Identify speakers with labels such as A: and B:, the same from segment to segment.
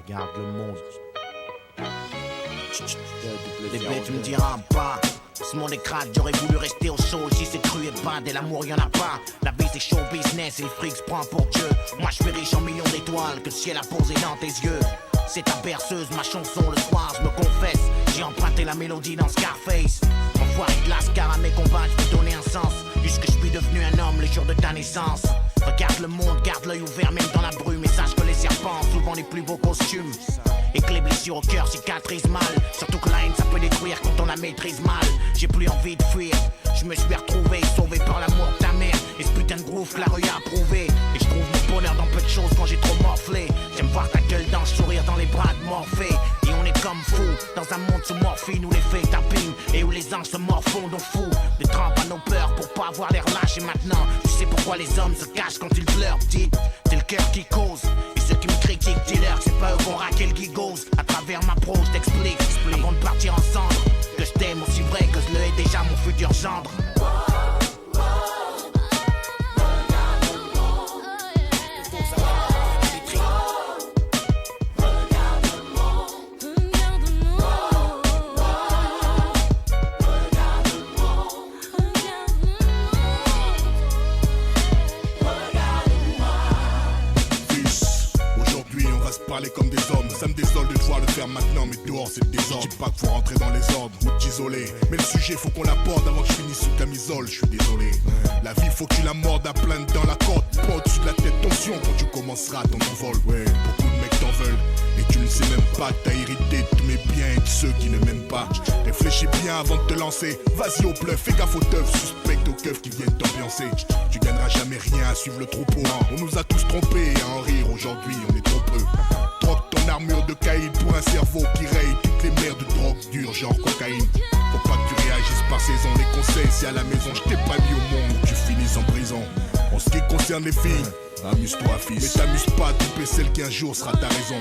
A: Regarde le monde. Les bêtes, tu me diras pas. Ce monde est crade, j'aurais voulu rester au chaud. Si c'est cru et bad et l'amour y'en a pas. La vie c'est show business et le fric se prend pour Dieu. Moi je suis riche en millions d'étoiles que le ciel a posé dans tes yeux. C'est ta berceuse, ma chanson, le soir je me confesse. J'ai emprunté la mélodie dans Scarface. Enfoiré de lascar à mes combats, je peux donner un sens. Puisque je suis devenu un homme le jour de ta naissance. Regarde le monde, garde l'œil ouvert même dans la brume. Et sache que les serpents ont souvent les plus beaux costumes. Et que les blessures au cœur cicatrisent mal. Surtout que la haine ça peut détruire quand on la maîtrise mal. J'ai plus envie de fuir, je me suis retrouvé sauvé par l'amour de ta mère. Et ce putain de groove que la rue a approuvé. Et je trouve mon bonheur dans peu de choses quand j'ai trop morflé. J'aime voir ta gueule d'ange sourire dans les bras de Morphée. Et on est comme fous, dans un monde sous morphine où les faits tapinent. Et où les anges se morfondent au fou. Des trampes à nos peurs pour pas avoir l'air lâche. Et maintenant, tu sais pourquoi les hommes se cachent quand ils pleurent. Dis, c'est le cœur qui cause. Et ceux qui me critiquent, dis-leur que c'est pas eux qu'on raquait le gigose. À travers ma prose, j't'explique, avant de partir ensemble, que je t'aime aussi vrai que je le hais déjà mon futur gendre.
B: Parler comme des hommes, ça me désole de devoir le faire maintenant, mais dehors c'est le désordre. Je dis pas qu'il faut rentrer dans les ordres ou t'isoler, mais le sujet faut qu'on l'aborde avant que je finisse sous camisole. Je suis désolé, la vie faut que tu la mordes à plein dans la côte, pas au-dessus de la tête, tension quand tu commenceras ton envol. Ouais, beaucoup de mecs t'en veulent et tu ne sais même pas que t'as hérité de tous mes biens et de ceux qui ne m'aiment pas. Réfléchis bien avant de te lancer, vas-y au bluff, fais gaffe aux teufs, suspecte aux keufs qui viennent t'ambiancer. Tu gagneras jamais rien à suivre le troupeau. On nous a tous trompés et à en rire aujourd'hui, on est trop peu. Troque ton armure de caïd pour un cerveau qui raye toutes les mers de drogue dure genre cocaïne. Faut pas que tu réagisses par saison, les conseils c'est à la maison. Je t'ai pas dit au monde que tu finisses en prison. En ce qui concerne les filles, amuse-toi fils, mais t'amuse pas à tromper celle qui un jour sera ta raison.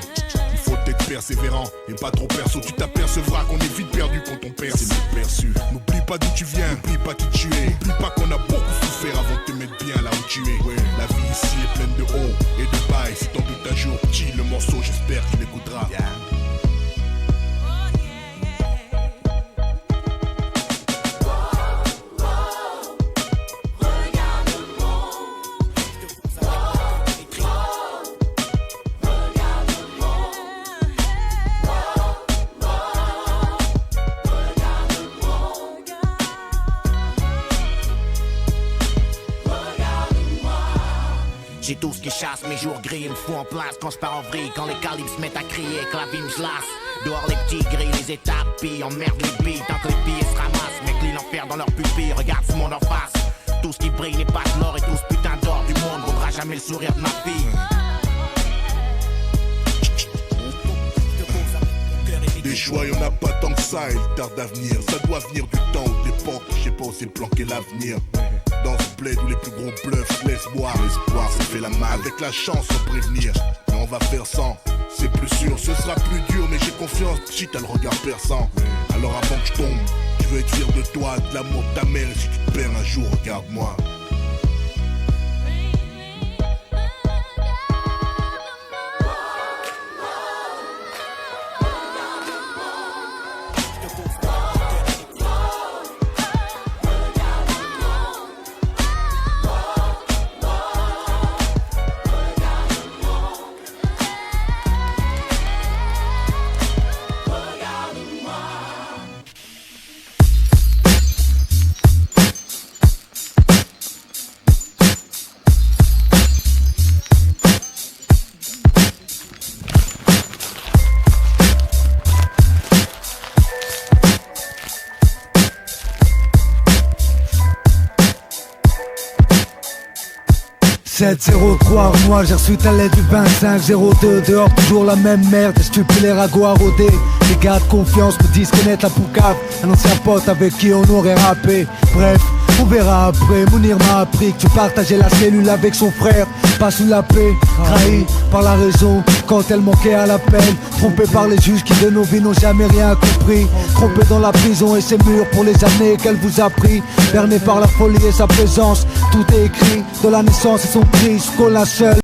B: Il faut être persévérant et pas trop perso. Tu t'apercevras qu'on est vite perdu quand on perd, c'est mal perçu. N'oublie pas d'où tu viens, n'oublie pas qui tu es. N'oublie pas qu'on a beaucoup souffert avant de te mettre bien là où tu es. Ouais, la vie ici est pleine de hauts et de bas. Et si t'en doutes un jour, qui le morceau, j'espère qu'il écoutera. Yeah.
A: J'ai tout ce qui chasse, mes jours gris, il me fout en place quand je pars en vrille, quand les calibres se mettent à crier, que la vie me lasse. Dehors les petits gris, les étapes pillent, emmerde les billes, tant que les billets se ramassent, mes clients l'enfer dans leur pupille, regarde ce monde en face. Tout ce qui brille n'est pas de l'or et tout ce putain d'or du monde vaudra jamais le sourire de ma fille.
B: Des choix, y'en a pas tant que ça, et le tard d'avenir. Ça doit venir du temps ou de l'époque, je sais pas où c'est planqué l'avenir. Dans ce bled où les plus gros bluffs laissent boire. L'espoir ça fait la malle, avec la chance sans prévenir. Mais on va faire sans, c'est plus sûr. Ce sera plus dur, mais j'ai confiance, si t'as le regard perçant. Alors avant que je tombe, je veux être fier de toi, de l'amour de ta mère. Et si tu te perds un jour, regarde-moi. «
C: 703, moi j'ai reçu ta lettre du 25-02. Dehors toujours la même merde, des stupides les ragots à rôder. Les gars de confiance me disent connaître la poucave. Un ancien pote avec qui on aurait rappé. Bref, on verra après. Mounir m'a appris que tu partageais la cellule avec son frère. Pas sous la paix, trahi par la raison quand elle manquait à l'appel. Trompé par les juges qui de nos vies n'ont jamais rien compris. Trompé dans la prison et ses murs pour les années qu'elle vous a pris. Berné par la folie et sa présence, tout est écrit de la naissance et son cri, je colle la seule.